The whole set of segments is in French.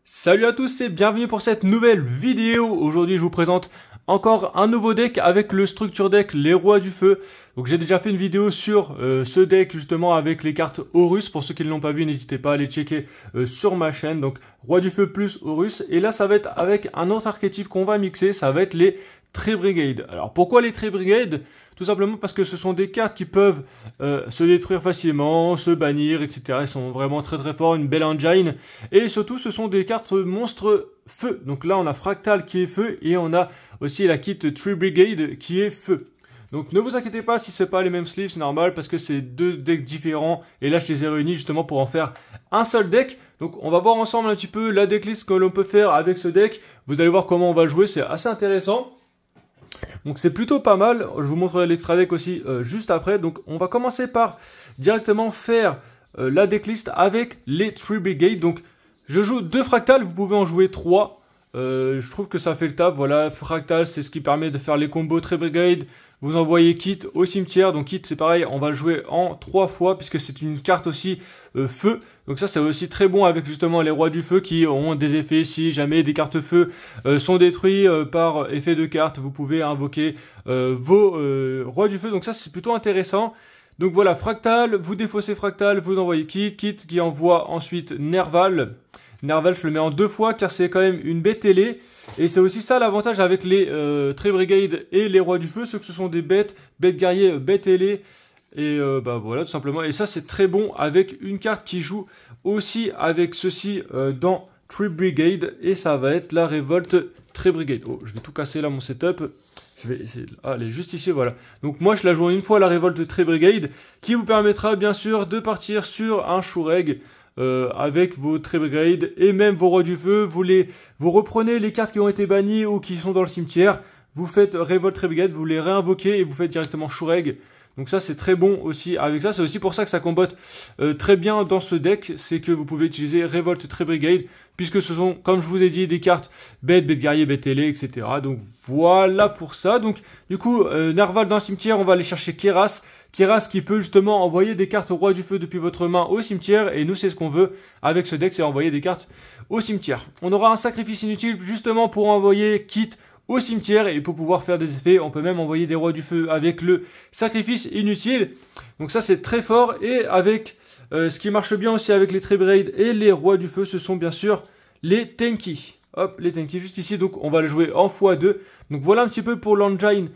Salut à tous et bienvenue pour cette nouvelle vidéo. Aujourd'hui je vous présente encore un nouveau deck avec le structure deck Les Rois du Feu. Donc j'ai déjà fait une vidéo sur ce deck justement avec les cartes Horus. Pour ceux qui ne l'ont pas vu, n'hésitez pas à aller checker sur ma chaîne. Donc Roi du Feu plus Horus. Et là ça va être avec un autre archétype qu'on va mixer, ça va être les Tree Brigade. Alors pourquoi les Tree Brigade? Tout simplement parce que ce sont des cartes qui peuvent se détruire facilement, se bannir, etc. Ils sont vraiment très très forts, une belle engine. Et surtout, ce sont des cartes monstres feu. Donc là, on a Fractal qui est feu et on a aussi la kit Tree Brigade qui est feu. Donc ne vous inquiétez pas si c'est pas les mêmes sleeves, c'est normal parce que c'est deux decks différents. Et là, je les ai réunis justement pour en faire un seul deck. Donc on va voir ensemble un petit peu la decklist que l'on peut faire avec ce deck. Vous allez voir comment on va jouer, c'est assez intéressant. Donc c'est plutôt pas mal, je vous montrerai l'extra deck aussi juste après. Donc on va commencer par directement faire la decklist avec les Tree Brigade. Donc je joue 2 fractales, vous pouvez en jouer 3. Je trouve que ça fait le taf, voilà, fractal c'est ce qui permet de faire les combos Tree Brigade. Vous envoyez Kit au cimetière, donc Kit c'est pareil, on va le jouer en 3 fois puisque c'est une carte aussi feu. Donc ça c'est aussi très bon avec justement les rois du feu qui ont des effets. Si jamais des cartes feu sont détruits par effet de carte, vous pouvez invoquer vos rois du feu. Donc ça c'est plutôt intéressant. Donc voilà, fractal, vous défaussez fractal, vous envoyez Kit qui envoie ensuite Nerval. Nerval, je le mets en 2 fois car c'est quand même une bête ailée. Et c'est aussi ça l'avantage avec les Tree Brigade et les Rois du Feu, c'est que ce sont des bêtes guerriers, bêtes ailées. Et bah voilà, tout simplement. Et ça, c'est très bon avec une carte qui joue aussi avec ceci dans Tree Brigade. Et ça va être la révolte Tree Brigade. Oh, je vais tout casser là, mon setup. Je vais essayer. Ah, elle est juste ici, voilà. Donc moi, je la joue une fois la révolte Tree Brigade, qui vous permettra bien sûr de partir sur un Shureg. Avec vos Tree Brigade et même vos Rois du Feu, vous reprenez les cartes qui ont été bannies ou qui sont dans le cimetière, vous faites Révolte Tree Brigade, vous les réinvoquez et vous faites directement Shureg. Donc ça c'est très bon aussi avec ça, c'est aussi pour ça que ça combotte très bien dans ce deck, c'est que vous pouvez utiliser Révolte Tree Brigade, puisque ce sont, comme je vous ai dit, des cartes bêtes guerrier, bête ailée, etc. Donc voilà pour ça. Donc du coup, Nerval dans le cimetière, on va aller chercher Keras. Keras qui peut justement envoyer des cartes au Roi du Feu depuis votre main au cimetière, et nous c'est ce qu'on veut avec ce deck, c'est envoyer des cartes au cimetière. On aura un sacrifice inutile justement pour envoyer Kit au cimetière, et pour pouvoir faire des effets, on peut même envoyer des Rois du Feu avec le sacrifice inutile. Donc ça c'est très fort, et avec ce qui marche bien aussi avec les Tree Brigade et les Rois du Feu, ce sont bien sûr les Tenki. Hop, les Tenki juste ici, donc on va le jouer en x2. Donc voilà un petit peu pour l'engine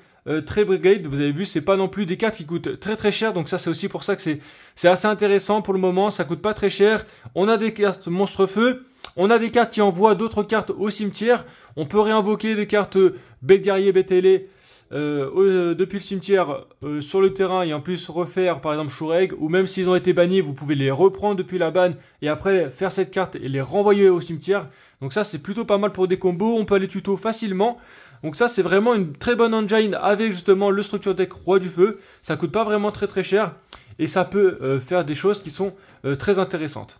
Tree Brigade. Vous avez vu, c'est pas non plus des cartes qui coûtent très très cher, donc ça c'est aussi pour ça que c'est assez intéressant pour le moment, ça coûte pas très cher. On a des cartes monstre feu, on a des cartes qui envoient d'autres cartes au cimetière, on peut réinvoquer des cartes bête guerrier, bête ailée depuis le cimetière sur le terrain, et en plus refaire par exemple Shureg, ou même s'ils ont été bannis, vous pouvez les reprendre depuis la banne et après faire cette carte et les renvoyer au cimetière. Donc ça c'est plutôt pas mal pour des combos, on peut aller tuto facilement. Donc ça c'est vraiment une très bonne engine avec justement le structure deck Roi du Feu. Ça coûte pas vraiment très très cher et ça peut faire des choses qui sont très intéressantes.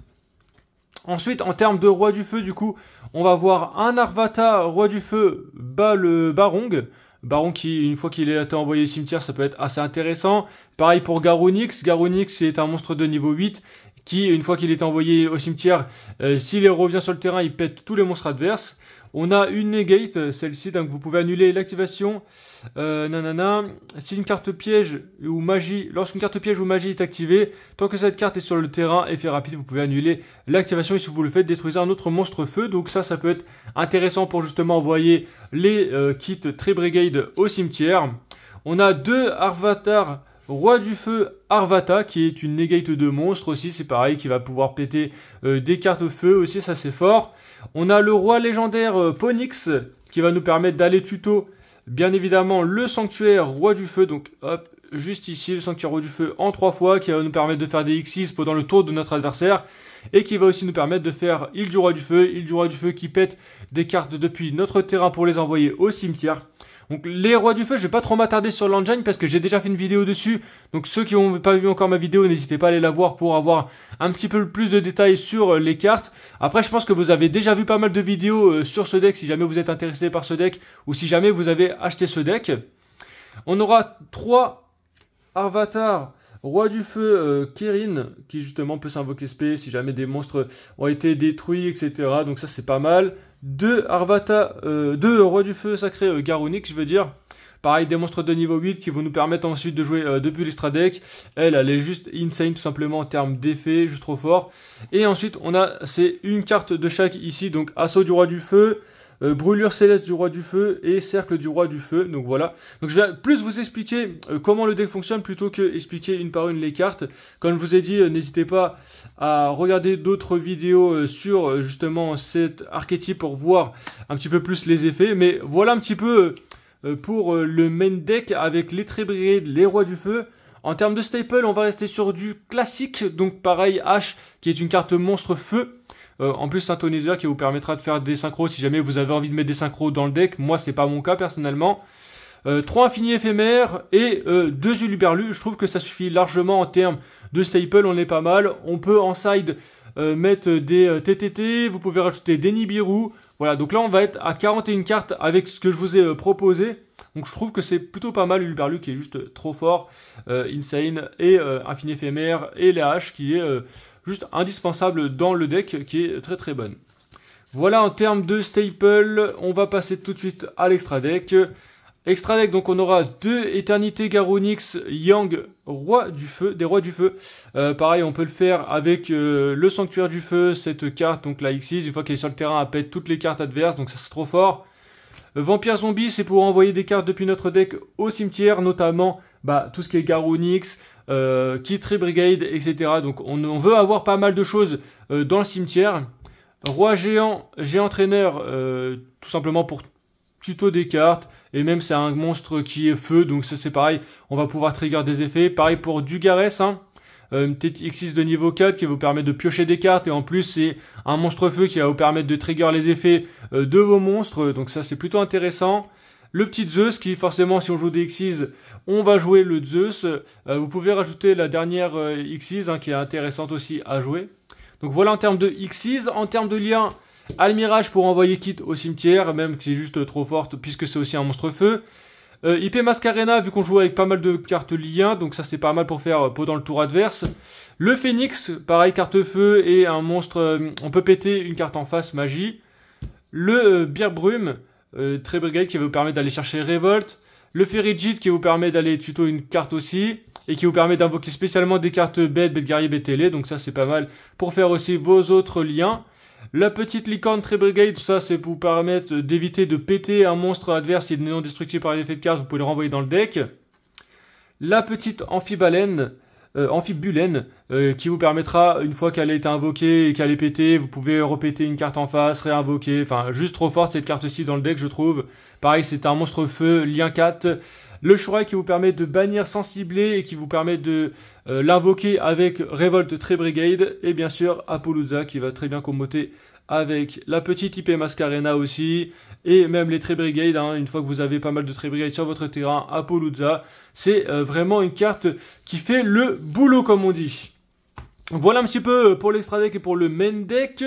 Ensuite, en termes de Roi du Feu, du coup, on va voir un Arvata Roi du Feu bas le Barong. Baron qui, une fois qu'il a été envoyé au cimetière, ça peut être assez intéressant. Pareil pour Garonix. Garonix est un monstre de niveau 8 qui, une fois qu'il est envoyé au cimetière, s'il revient sur le terrain, il pète tous les monstres adverses. On a une negate, celle-ci, donc vous pouvez annuler l'activation. Si une carte piège ou magie, lorsqu'une carte piège ou magie est activée, tant que cette carte est sur le terrain, effet rapide, vous pouvez annuler l'activation, et si vous le faites, détruisez un autre monstre feu. Donc ça peut être intéressant pour justement envoyer les kits Tree Brigade au cimetière. On a 2 Arvatar Roi du Feu Arvata, qui est une negate de monstre aussi, c'est pareil, qui va pouvoir péter des cartes feu aussi, ça c'est fort. On a le roi légendaire Ponix, qui va nous permettre d'aller tuto, bien évidemment, le sanctuaire Roi du Feu. Donc hop, juste ici, le sanctuaire Roi du Feu en 3 fois, qui va nous permettre de faire des X6 pendant le tour de notre adversaire. Et qui va aussi nous permettre de faire île du Roi du Feu qui pète des cartes depuis notre terrain pour les envoyer au cimetière. Donc les Rois du Feu, je vais pas trop m'attarder sur l'engine parce que j'ai déjà fait une vidéo dessus. Donc ceux qui n'ont pas vu encore ma vidéo, n'hésitez pas à aller la voir pour avoir un petit peu plus de détails sur les cartes. Après, je pense que vous avez déjà vu pas mal de vidéos sur ce deck si jamais vous êtes intéressé par ce deck ou si jamais vous avez acheté ce deck. On aura 3 avatars Roi du feu Kirin, qui justement peut s'invoquer spé si jamais des monstres ont été détruits, etc. Donc ça c'est pas mal. 2 Roi du feu sacré Garonix, je veux dire. Pareil, des monstres de niveau 8 qui vont nous permettre ensuite de jouer depuis l'extra deck. Elle est juste insane tout simplement en termes d'effet, juste trop fort. Et ensuite, c'est une carte de chaque ici, donc Assaut du Roi du Feu, Brûlure Céleste du Roi du Feu et Cercle du Roi du Feu. Donc voilà. Donc je vais plus vous expliquer comment le deck fonctionne plutôt que expliquer une par une les cartes. Comme je vous ai dit, n'hésitez pas à regarder d'autres vidéos sur justement cet archétype pour voir un petit peu plus les effets. Mais voilà un petit peu... pour le main deck avec les Trébrigades, les Rois du Feu. En termes de staple, on va rester sur du classique, donc pareil, H, qui est une carte monstre feu. En plus, synthoniseur qui vous permettra de faire des synchros si jamais vous avez envie de mettre des synchros dans le deck. Moi, c'est pas mon cas personnellement. 3 infinis éphémères et 2 uluberlus. Je trouve que ça suffit largement en termes de staple, on est pas mal. On peut en side mettre des TTT, vous pouvez rajouter des Nibiru. Voilà, donc là on va être à 41 cartes avec ce que je vous ai proposé. Donc je trouve que c'est plutôt pas mal, Uluberlu qui est juste trop fort, insane, et infini éphémère, et la hache qui est juste indispensable dans le deck, qui est très très bonne. Voilà en termes de staple, on va passer tout de suite à l'extra deck. Extra deck, donc on aura 2 Éternité Garonix Yang, Roi du Feu, des Rois du Feu. Pareil, on peut le faire avec le Sanctuaire du Feu, cette carte, donc la X6, une fois qu'elle est sur le terrain, elle pète toutes les cartes adverses, donc ça c'est trop fort. Vampire Zombie, c'est pour envoyer des cartes depuis notre deck au cimetière, notamment tout ce qui est Garonix, Kitri Brigade, etc. Donc on veut avoir pas mal de choses dans le cimetière. Roi Géant, Géant Traîneur, tout simplement pour tuto des cartes. Et même c'est un monstre qui est feu, donc ça c'est pareil, on va pouvoir trigger des effets. Pareil pour Dugarès, une petite X6 de niveau 4 qui va vous permettre de piocher des cartes. Et en plus c'est un monstre feu qui va vous permettre de trigger les effets de vos monstres. Donc ça c'est plutôt intéressant. Le petit Zeus qui forcément si on joue des X6, on va jouer le Zeus. Vous pouvez rajouter la dernière X6 qui est intéressante aussi à jouer. Donc voilà en termes de X6, en termes de lien... Almirage pour envoyer Kit au cimetière, même qui est juste trop forte puisque c'est aussi un monstre feu. IP Mascarena, vu qu'on joue avec pas mal de cartes liens, donc ça c'est pas mal pour faire pot dans le tour adverse. Le Phénix, pareil, carte feu et un monstre, on peut péter une carte en face, magie. Le Birbrume, très brigade qui va vous permettre d'aller chercher Révolte. Le Ferrigid qui vous permet d'aller tuto une carte aussi. Et qui vous permet d'invoquer spécialement des cartes bêtes, bête guerrier, bête télé, donc ça c'est pas mal pour faire aussi vos autres liens. La petite licorne très brigade, tout ça c'est pour vous permettre d'éviter de péter un monstre adverse s'il est non destructible par l'effet de carte, vous pouvez le renvoyer dans le deck. La petite amphibulène, qui vous permettra, une fois qu'elle a été invoquée et qu'elle est pétée, vous pouvez repéter une carte en face, réinvoquer, enfin juste trop forte cette carte-ci dans le deck je trouve. Pareil c'est un monstre feu, lien 4. Le Shurei qui vous permet de bannir sans cibler et qui vous permet de l'invoquer avec Révolte très brigade. Et bien sûr Apollousa qui va très bien comboter avec la petite IP Mascarena aussi. Et même les très brigade, une fois que vous avez pas mal de très brigade sur votre terrain, Apollousa. C'est vraiment une carte qui fait le boulot comme on dit. Voilà un petit peu pour l'extra deck et pour le main deck.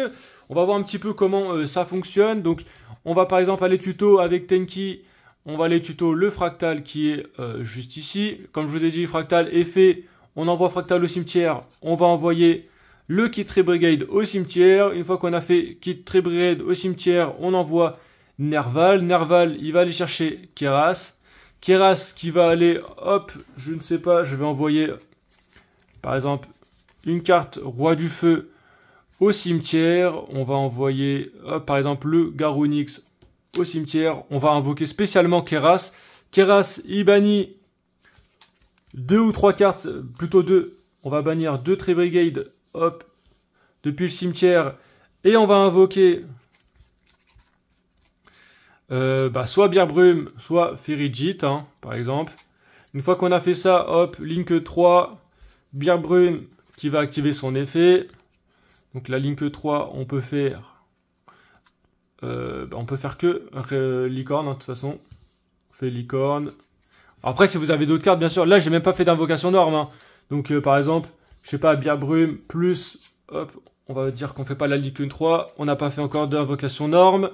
On va voir un petit peu comment ça fonctionne. Donc on va par exemple aller tuto avec Tenki. On va aller tuto le fractal qui est juste ici. Comme je vous ai dit, fractal est fait. On envoie fractal au cimetière. On va envoyer le kit Brigade au cimetière. Une fois qu'on a fait kit Brigade au cimetière, on envoie Nerval. Nerval, il va aller chercher Keras. Keras qui va aller, hop, je ne sais pas, je vais envoyer par exemple une carte Roi du Feu au cimetière. On va envoyer, hop, par exemple, le Garonix au cimetière. On va invoquer spécialement Keras. Keras, il bannit 2 ou 3 cartes, plutôt 2. On va bannir 2 Tree Brigade, hop, depuis le cimetière. Et on va invoquer soit Birbrume, soit Ferrigid, par exemple. Une fois qu'on a fait ça, hop, Link 3, Birbrume qui va activer son effet. Donc la Link 3, on peut faire que licorne, de toute façon. On fait licorne. Après, si vous avez d'autres cartes, bien sûr. Là, j'ai même pas fait d'invocation norme. Donc, par exemple, je sais pas, Birbrume plus... Hop, on va dire qu'on fait pas la Link 3. On n'a pas fait encore d'invocation norme.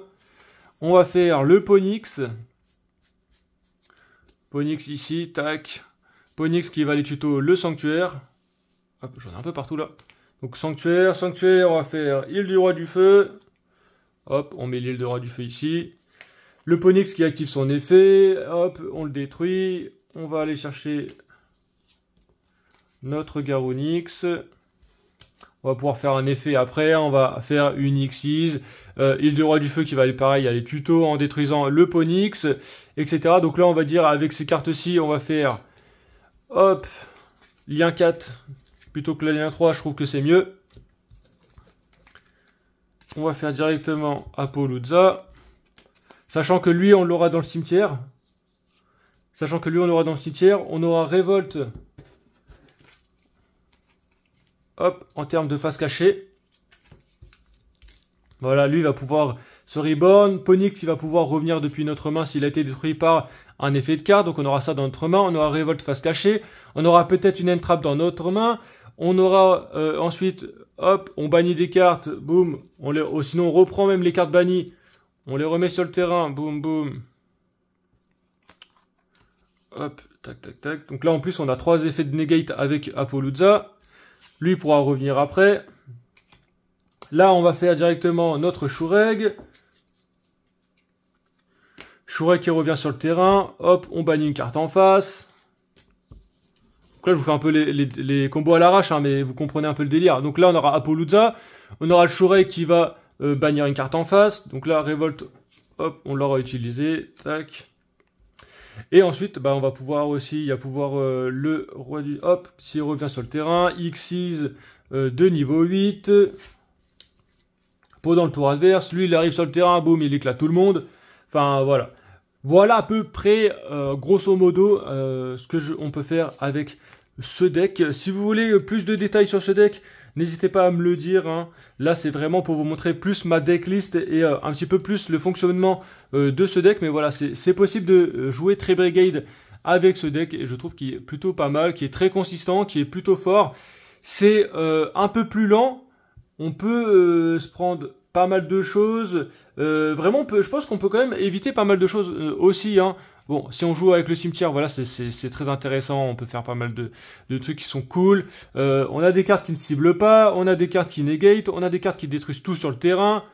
On va faire le Ponix. Ponix ici, tac. Ponix qui va les tutos le sanctuaire. Hop, j'en ai un peu partout là. Donc sanctuaire, on va faire île du roi du feu. Hop, on met l'île du roi du feu ici. Le Ponix qui active son effet. Hop, on le détruit. On va aller chercher notre Garonix. On va pouvoir faire un effet après. On va faire une Xyz. Île du roi du feu qui va aller pareil à les tutos en détruisant le Ponix, etc. Donc là, on va dire avec ces cartes-ci, on va faire hop, lien 4 plutôt que le lien 3. Je trouve que c'est mieux. On va faire directement Apollousa. Sachant que lui, on l'aura dans le cimetière. On aura Révolte. Hop, en termes de face cachée. Voilà, lui va pouvoir se reborn. Ponix, il va pouvoir revenir depuis notre main s'il a été détruit par un effet de carte. Donc on aura ça dans notre main. On aura Révolte face cachée. On aura peut-être une entrap dans notre main. On aura ensuite, hop, on bannit des cartes. Boum. Sinon on reprend même les cartes bannies. On les remet sur le terrain. Boum, boum. Hop, tac, tac, tac. Donc là en plus on a 3 effets de negate avec Apollousa. Lui pourra revenir après. Là, on va faire directement notre Shureg. Shureg qui revient sur le terrain. Hop, on bannit une carte en face. Donc là, je vous fais un peu les combos à l'arrache, hein, mais vous comprenez un peu le délire. Donc là, on aura Apollousa. On aura le Shureg qui va bannir une carte en face. Donc là, Révolte, hop, on l'aura utilisé. Tac. Et ensuite, bah, on va pouvoir aussi, il y a pouvoir le roi du... Hop, s'il revient sur le terrain, Xyz de niveau 8. Pendant le tour adverse, lui, il arrive sur le terrain, boum, il éclate tout le monde. Enfin, voilà. Voilà à peu près, grosso modo, ce que on peut faire avec ce deck. Si vous voulez plus de détails sur ce deck, n'hésitez pas à me le dire. Hein. Là, c'est vraiment pour vous montrer plus ma decklist et un petit peu plus le fonctionnement de ce deck. Mais voilà, c'est possible de jouer Tree Brigade avec ce deck. Et je trouve qu'il est plutôt pas mal, qui est très consistant, qui est plutôt fort. C'est un peu plus lent. On peut se prendre pas mal de choses. Vraiment, je pense qu'on peut quand même éviter pas mal de choses aussi. Hein. Bon, si on joue avec le cimetière, voilà, c'est très intéressant. On peut faire pas mal de trucs qui sont cool. On a des cartes qui ne ciblent pas. On a des cartes qui negate. On a des cartes qui détruisent tout sur le terrain.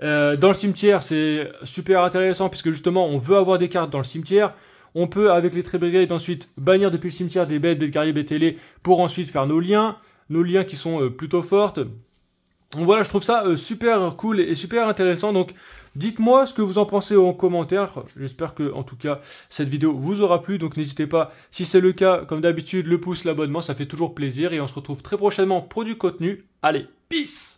Dans le cimetière, c'est super intéressant puisque justement, on veut avoir des cartes dans le cimetière. On peut, avec les Tree Brigade, ensuite bannir depuis le cimetière des bêtes, des guerriers BTL pour ensuite faire nos liens qui sont plutôt fortes. Donc voilà, je trouve ça super cool et super intéressant. Donc dites-moi ce que vous en pensez en commentaire. J'espère que en tout cas cette vidéo vous aura plu. Donc n'hésitez pas, si c'est le cas, comme d'habitude, le pouce, l'abonnement, ça fait toujours plaisir. Et on se retrouve très prochainement pour du contenu. Allez, peace!